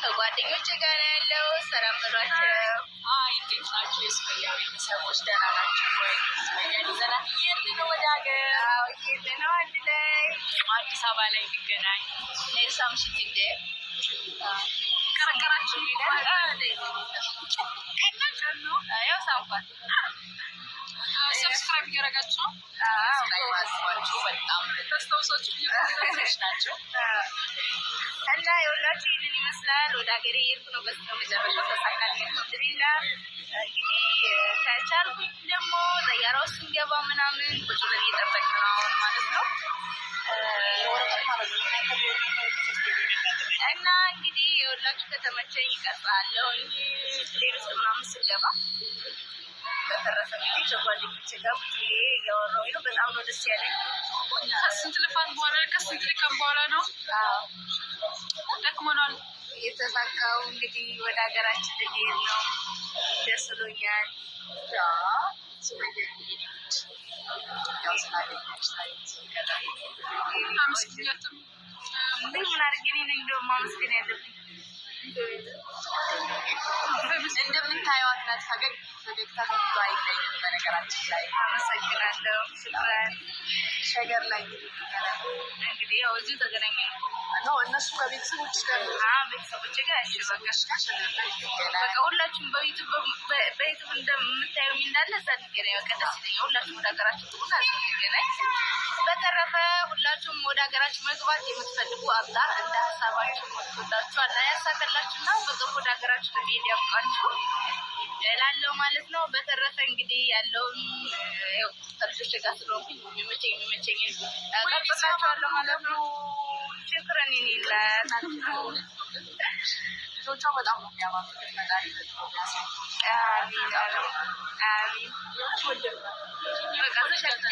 ከጓደኞቼ ጋር ያለው ሰላም በሏቸው። እንዴት ናቸው የሱመያ ቤተሰቦች? ደህና ናቸው ወይ? ሱመያን ይዘናት እየሄድን ነው ወደ ሀገር። እየሄድን ነው አንድ ላይ አዲስ አበባ ላይ እንገናኝ። ሳምሽት እንደ ከረከራችሁ ያው ሳምኳት ሰብስክራይብ እያደረጋችሁ በጣም ተስተውሶች ናቸው እና የሁላችሁ ይህንን ይመስላል። ወደ ሀገሬ እየሄድኩ ነው። በስተመጨረሻ ተሳካልኝ አልሐምዱሊላህ። እንግዲህ ከቻልኩኝ ደግሞ ጠያራ ውስጥ ስንገባ ምናምን ቁጭ ብለን እየጠበቅን ነው አሁን ማለት ነው። እና እንግዲህ የሁላችሁ ከተመቸኝ ይቀጥላለሁ ፕሌን ውስጥ ምናምን ስንገባ። በተረፈ እንግዲህ ከጓደኞቼ ጋር እያወራሁኝ ነው። በጣም ነው ደስ ያለኝ። ከስንት ልፋት በኋላ ከስንት ድካም በኋላ ነው ደክሞናል የተሳካው። እንግዲህ ወደ ሀገራችን ልንሄድ ነው። ደስ ብሎኛል። አመስግኛትም ምን አድርጌ ነኝ እንደውም ማመስገን ያለብኝ። እንደምታየዋት ናት። ፈገግታ ከፊቷ አይለኝም። በነገራችን ላይ አመሰግናለሁ። ሽኩራን ሸገር ላይ እንግዲህ ያው እዚሁ ተገናኘን ነው። እነሱ ከቤተሰቦች ጋር ቤተሰቦች ጋር በቃ ሁላችሁም በዩቱብ እንደምታየው እንዳለ እዛ እንገናኝ። በቃ ደስ ይለኛል። ሁላችሁም ወደ ሀገራችሁ ትጉና እዛ እንገናኝ። በተረፈ ሁላችሁም ወደ ሀገራችሁ መግባት የምትፈልጉ አላህ እንደ ሀሳባችሁ ወዳችሁ አላህ ያሳካላችሁና በቅርቡ ወደ ሀገራችሁ ለመሄድ ያብቃችሁ እላለሁ ማለት ነው። በተረፈ እንግዲህ ያለውን ያው ከልጆች ጋር ስለሆንኩኝ የሚመቸኝ ቀጥላችኋለሁ ማለት ነው። ሽክረን ይላታችሁ ልጆቿ በጣም ነው የሚያማሩት። መጣሪ አሚን አሚን በቃ ተሸከ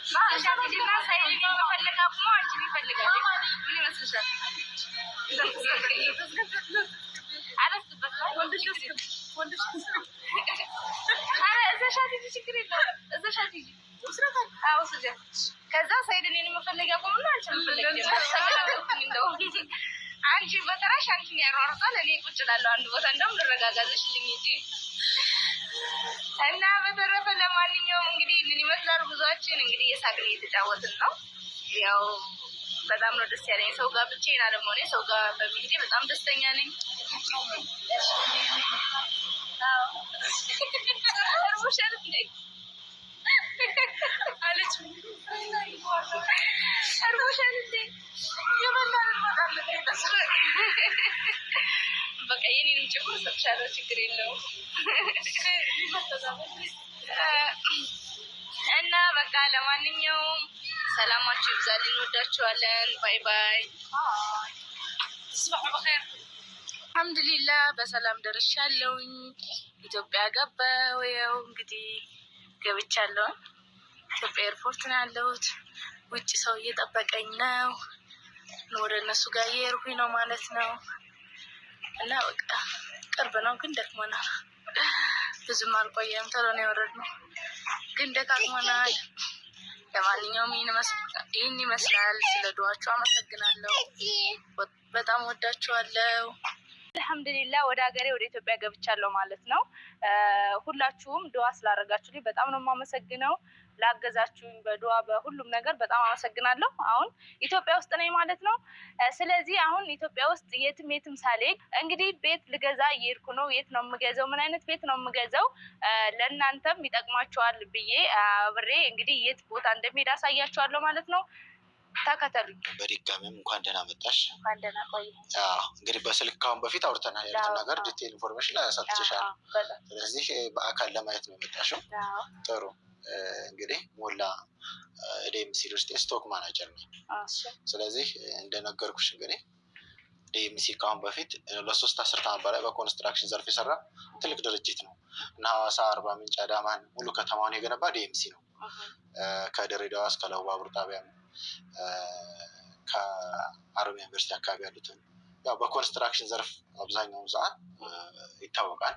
ማሻአላህ ሳይልኝ መፈለግ አቁሞ አንቺን ይፈልጋል። ምን ይመስልሻል? አላስበት ወንድሽ አረ እዛሻት ችግር የለም እዛሻት ከዛ ሳይድን እኔን መፈለግ አቁምና አንቺን መፈለግ እንደው አንቺ በተራሽ አንቺን ያሯሩጣል። እኔ ቁጭ እላለሁ አንድ ቦታ እንደውም ልረጋጋዝሽልኝ እንጂ እና በተረፈ ለማንኛውም እንግዲህ ምን ይመስላል ጉዟችን። እንግዲህ የሳቅን እየተጫወትን ነው። ያው በጣም ነው ደስ ያለኝ ሰው ጋር ብቻዬን አለመሆኔ። ሰው ጋር በመሄዴ በጣም ደስተኛ ነኝ። እርቦሻል እንዴ አለች። እርቦሻል እንዴ በቃ የኔንም ጭምር ሰጥሻለሁ። ችግር የለውም። እና በቃ ለማንኛውም ሰላማችሁ ይብዛልኝ። እንወዳችኋለን። ባይ ባይ። تصبحوا بخير። አልሐምዱሊላህ በሰላም ደርሻለሁኝ። ኢትዮጵያ ገባሁ። ያው እንግዲህ ገብቻለሁ። ኢትዮጵያ ኤርፖርት ነው ያለሁት። ውጭ ሰው እየጠበቀኝ ነው። ወደ እነሱ ጋር እየሄድኩኝ ነው ማለት ነው። እና በቃ ቅርብ ነው ግን ደክሞናል። ብዙም አልቆየም። ቶሎ ነው የወረድነው ግን ደካክሞናል። ለማንኛውም ይህን ይመስላል። ስለ ዱዓችሁ አመሰግናለሁ። በጣም ወዳችኋለሁ። አልሐምዱሊላህ ወደ ሀገሬ ወደ ኢትዮጵያ ገብቻለሁ ማለት ነው። ሁላችሁም ዱዓ ስላደረጋችሁልኝ በጣም ነው የማመሰግነው። ላገዛችሁኝ በዱዓ በሁሉም ነገር በጣም አመሰግናለሁ። አሁን ኢትዮጵያ ውስጥ ነኝ ማለት ነው። ስለዚህ አሁን ኢትዮጵያ ውስጥ የትም ሳልሄድ እንግዲህ ቤት ልገዛ እየሄድኩ ነው። የት ነው የምገዛው? ምን አይነት ቤት ነው የምገዛው? ለእናንተም ይጠቅማችኋል ብዬ አብሬ እንግዲህ የት ቦታ እንደሚሄድ አሳያችኋለሁ ማለት ነው። ተከተሉኝ። በድጋሚም እንኳን ደህና መጣሽ። እንኳን ደህና ቆይ። እንግዲህ በስልክ ካሁን በፊት አውርተናል። ያሉትን ነገር ዲቴል ኢንፎርሜሽን ላሳትችሻለሁ። ስለዚህ በአካል ለማየት ነው የመጣሽው። ጥሩ። እንግዲህ ሞላ ዲኤምሲ ውስጥ ስቶክ ማናጀር ነኝ። ስለዚህ እንደነገርኩሽ እንግዲህ ዲኤምሲ ካሁን በፊት ለ3 አስርት ዓመት በላይ በኮንስትራክሽን ዘርፍ የሰራ ትልቅ ድርጅት ነው እና ሐዋሳ፣ አርባ ምንጭ፣ አዳማን ሙሉ ከተማውን የገነባ ዲኤምሲ ነው። ከድሬዳዋ እስከ ለቡ ባቡር ጣቢያ ከአሮሚያ ዩኒቨርሲቲ አካባቢ ያሉትን ያው በኮንስትራክሽን ዘርፍ አብዛኛውን ሰዓት ይታወቃል።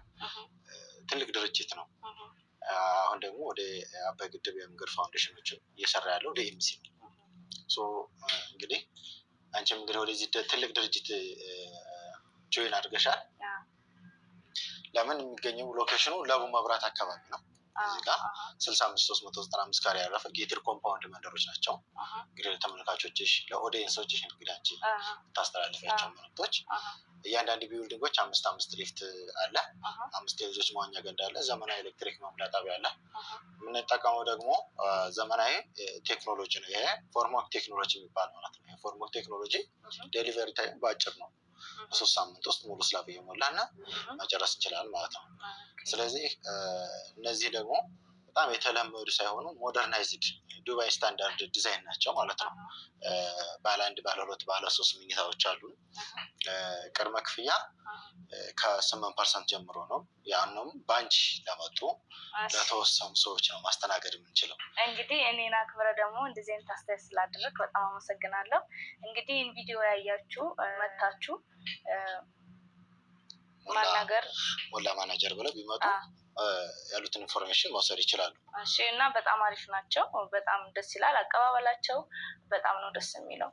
ትልቅ ድርጅት ነው። አሁን ደግሞ ወደ አባይ ግድብ የመንገድ ፋውንዴሽኖችን እየሰራ ያለው ዲኤምሲ ነው። እንግዲህ አንቺም እንግዲህ ወደዚህ ትልቅ ድርጅት ጆይን አድርገሻል። ለምን የሚገኘው ሎኬሽኑ ለቡ መብራት አካባቢ ነው። እዚህ ጋር 65395 ካሬ ያረፈ ጌትድ ኮምፓውንድ መንደሮች ናቸው። እንግዲህ ለተመልካቾችሽ ለኦዲየንሶችሽ እንግዲህ አንቺ ታስተላልፊያቸው መልዕክቶች እያንዳንዱ ቢልዲንጎች 5 ሊፍት አለ። 5 የልጆች መዋኛ ገንዳ አለ። ዘመናዊ ኤሌክትሪክ መሙያ ጣቢያ አለ። የምንጠቀመው ደግሞ ዘመናዊ ቴክኖሎጂ ነው። ይሄ ፎርሞክ ቴክኖሎጂ የሚባል ማለት ነው። ፎርሞክ ቴክኖሎጂ ዴሊቨሪ ታይም በአጭር ነው። በ3 ሳምንት ውስጥ ሙሉ ስላብ እየሞላና መጨረስ እንችላለን ማለት ነው። ስለዚህ እነዚህ ደግሞ በጣም የተለመዱ ሳይሆኑ ሞደርናይዝድ ዱባይ ስታንዳርድ ዲዛይን ናቸው ማለት ነው። ባለ 1 ባለ 2 ባለ 3 መኝታዎች አሉ። ቅድመ ክፍያ ከ8% ጀምሮ ነው። ያንንም ባንች ለመጡ ለተወሰኑ ሰዎች ነው ማስተናገድ የምንችለው። እንግዲህ እኔና አክብረ ደግሞ እንደዚህ አይነት አስተያየት ስላደረግ በጣም አመሰግናለሁ። እንግዲህ ይህን ቪዲዮ ያያችሁ መታችሁ ሞላ ማናጀር ብለው ቢመጡ ያሉትን ኢንፎርሜሽን መውሰድ ይችላሉ። እሺ። እና በጣም አሪፍ ናቸው። በጣም ደስ ይላል። አቀባበላቸው በጣም ነው ደስ የሚለው።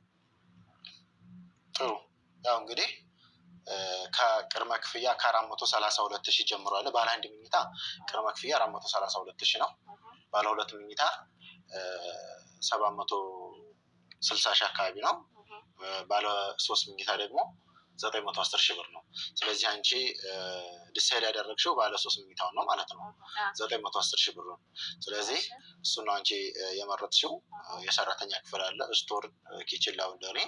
ጥሩ። ያው እንግዲህ ከቅድመ ክፍያ ከ432,000 ጀምሮ አለ። ባለ 1 መኝታ ቅድመ ክፍያ 432,000 ነው። ባለ 2 መኝታ 760,000 አካባቢ ነው። ባለ 3 መኝታ ደግሞ 910,000 ብር ነው። ስለዚህ አንቺ ዲሳይድ ያደረግሽው ባለ 3 መኝታውን ነው ማለት ነው። 910,000 ብር ነው። ስለዚህ እሱ ነው አንቺ የመረጥሽው። የሰራተኛ ክፍል አለ፣ ስቶር፣ ኪችን፣ ላውንደሪ፣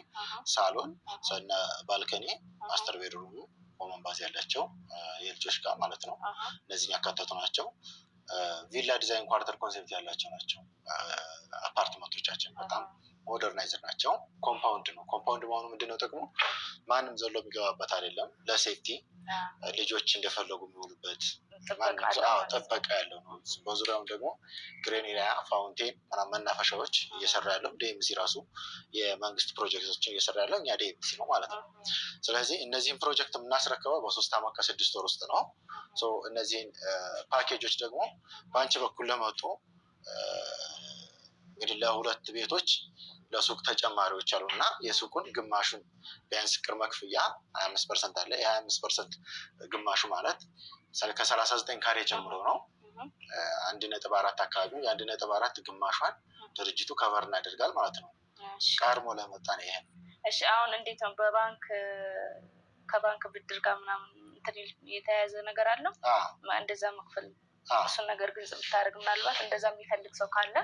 ሳሎን፣ ሰነ ባልከኒ፣ ማስተር ቤድሩም፣ ኮመን ባዝ ያላቸው የልጆች ጋር ማለት ነው። እነዚህን ያካተቱ ናቸው። ቪላ ዲዛይን ኳርተር ኮንሴፕት ያላቸው ናቸው። አፓርትመንቶቻችን በጣም ሞደርናይዝድ ናቸው። ኮምፓውንድ ነው። ኮምፓውንድ መሆኑ ምንድነው ጥቅሙ? ማንም ዘሎ የሚገባበት አይደለም። ለሴፍቲ ልጆች እንደፈለጉ የሚውሉበት ጥበቃ ያለው ነው። በዙሪያውም ደግሞ ግሪን ኤሪያ፣ ፋውንቴን፣ መናፈሻዎች እየሰራ ያለው ዲኤምሲ ራሱ የመንግስት ፕሮጀክቶችን እየሰራ ያለው እኛ ዲኤምሲ ነው ማለት ነው። ስለዚህ እነዚህን ፕሮጀክት የምናስረክበው በ3 ዓመት ከ6 ወር ውስጥ ነው። እነዚህን ፓኬጆች ደግሞ በአንቺ በኩል ለመጡ እንግዲህ ለ2 ቤቶች ለሱቅ ተጨማሪዎች አሉ እና የሱቁን ግማሹን ቢያንስ ቅድመ ክፍያ 25% አለ። የ25% ግማሹ ማለት ከ39 ካሬ ጀምሮ ነው። 1.4 አካባቢ 1.4 ግማሿን ድርጅቱ ከቨር እናደርጋል ማለት ነው። ቀድሞ ለመጣ ነው ይሄ። እሺ። አሁን እንዴት ነው ከባንክ ብድር ጋር ምናምን የተያያዘ ነገር አለው? እንደዛ መክፈል እሱን ነገር ግልጽ ብታደርግ ምናልባት እንደዛ የሚፈልግ ሰው ካለ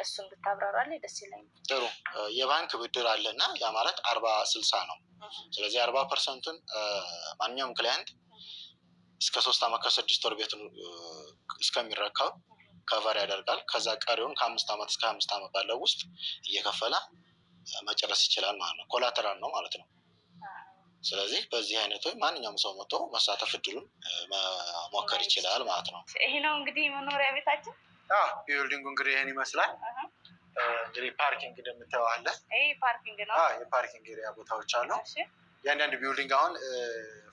እሱን ብታብራራልኝ ደስ ይለኛል። ጥሩ። የባንክ ብድር አለና ያ ማለት 40/60 ነው። ስለዚህ 40%ን ማንኛውም ክላይንት እስከ 3 ዓመት ከ6 ወር ቤቱን እስከሚረከብ ከቨር ያደርጋል። ከዛ ቀሪውን ከ5 ዓመት እስከ 5 ዓመት ባለው ውስጥ እየከፈለ መጨረስ ይችላል ማለት ነው። ኮላተራል ነው ማለት ነው። ስለዚህ በዚህ አይነቱ ማንኛውም ሰው መጥቶ መሳተፍ እድሉን መሞከር ይችላል ማለት ነው። ይሄ ነው እንግዲህ መኖሪያ ቤታችን። ቢልዲንጉ እንግዲህ ይሄን ይመስላል። እንግዲህ ፓርኪንግ እንደምታየው አለ። ይሄ ፓርኪንግ ነው። የፓርኪንግ ኤሪያ ቦታዎች አሉ። ያንዳንድ ቢልዲንግ አሁን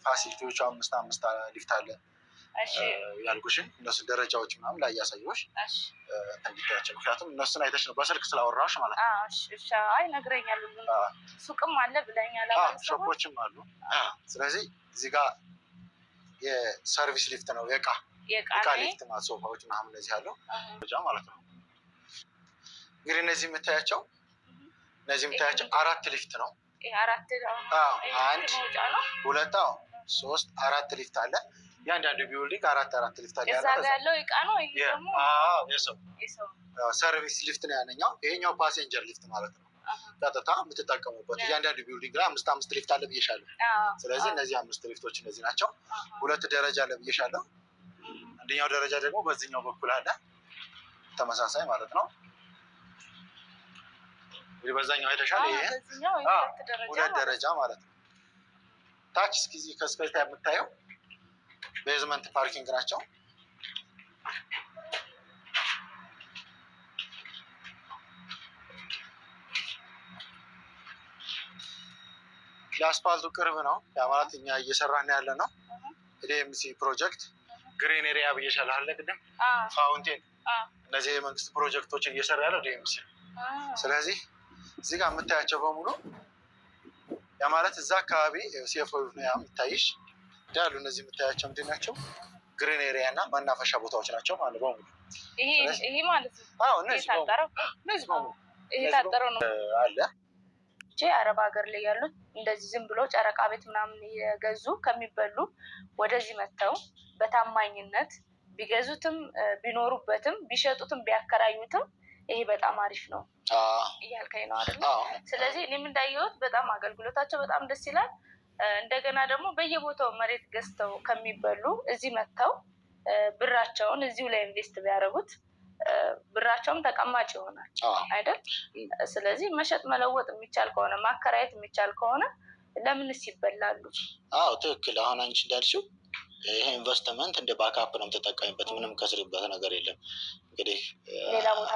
ፋሲሊቲዎቹ 5 ሊፍት አለ። ያልኩሽን እነሱ ደረጃዎች ምናምን ላይ ያሳየሁሽ እንድታያቸው። ምክንያቱም እነሱን አይተሽ ነው በስልክ ስላወራሁሽ ማለት ነው። አይ ነግረኛል። ሱቅም አለ ብለኛል። ሾፖችም አሉ። ስለዚህ እዚህ ጋር የሰርቪስ ሊፍት ነው። የእቃ ሊፍት ማለት ሶፋዎች ምናምን እነዚህ አሉ ማለት ነው። እንግዲህ እነዚህ የምታያቸው 4 ሊፍት ነው። 1 2 3 4 ሊፍት አለ። ያንዳንዱ ቢልዲንግ 4 ሊፍት አለ። እዛ ጋር ያለው እቃ ነው። ይሄ ደግሞ የሰው ሰርቪስ ሊፍት ነው ያነኛው። ይሄኛው ፓሴንጀር ሊፍት ማለት ነው። ቀጥታ የምትጠቀሙበት እያንዳንዱ ቢልዲንግ ላይ 5 ሊፍት አለ ብዬሻለሁ። ስለዚህ እነዚህ 5 ሊፍቶች እነዚህ ናቸው። 2 ደረጃ አለ ብዬሻለሁ። አንደኛው ደረጃ ደግሞ በዚህኛው በኩል አለ ተመሳሳይ ማለት ነው። እንግዲህ በዛኛው አይተሻል። ይሄ 2 ደረጃ ማለት ነው። ታች እስኪ ከስከታ የምታየው ቤዝመንት ፓርኪንግ ናቸው። ለአስፋልቱ ቅርብ ነው። ያ ማለት እኛ እየሰራን ያለ ነው ዲኤምሲ ፕሮጀክት ግሪን ኤሪያ ብዬሻለሁ አይደል? ቅድም ፋውንቴን፣ እነዚህ የመንግስት ፕሮጀክቶችን እየሰራ ያለው ዲኤምሲ ነው። ስለዚህ እዚህ ጋር የምታያቸው በሙሉ ያ ማለት እዛ አካባቢ ሴፍ የሚታይሽ ያሉ እነዚህ የምታያቸው ምንድን ናቸው? ግሪን ኤሪያ እና መናፈሻ ቦታዎች ናቸው ማለት በሙሉ። ይሄ ማለት ነው እነዚህ በሙሉ ይሄ ታጠረው ነው አለ። አረብ ሀገር ላይ ያሉት እንደዚህ ዝም ብሎ ጨረቃ ቤት ምናምን የገዙ ከሚበሉ ወደዚህ መጥተው በታማኝነት ቢገዙትም ቢኖሩበትም ቢሸጡትም ቢያከራዩትም ይሄ በጣም አሪፍ ነው እያልከኝ ነው አይደል? ስለዚህ እኔም እንዳየሁት በጣም አገልግሎታቸው በጣም ደስ ይላል። እንደገና ደግሞ በየቦታው መሬት ገዝተው ከሚበሉ እዚህ መጥተው ብራቸውን እዚሁ ላይ ኢንቨስት ቢያደርጉት ብራቸውም ተቀማጭ ይሆናል አይደል? ስለዚህ መሸጥ መለወጥ የሚቻል ከሆነ ማከራየት የሚቻል ከሆነ ለምንስ ይበላሉ? አዎ ትክክል። አሁን አንቺ እንዳልሽው ይሄ ኢንቨስትመንት እንደ ባክአፕ ነው የምትጠቀሚበት። ምንም ከስሪበት ነገር የለም። እንግዲህ ሌላ ቦታ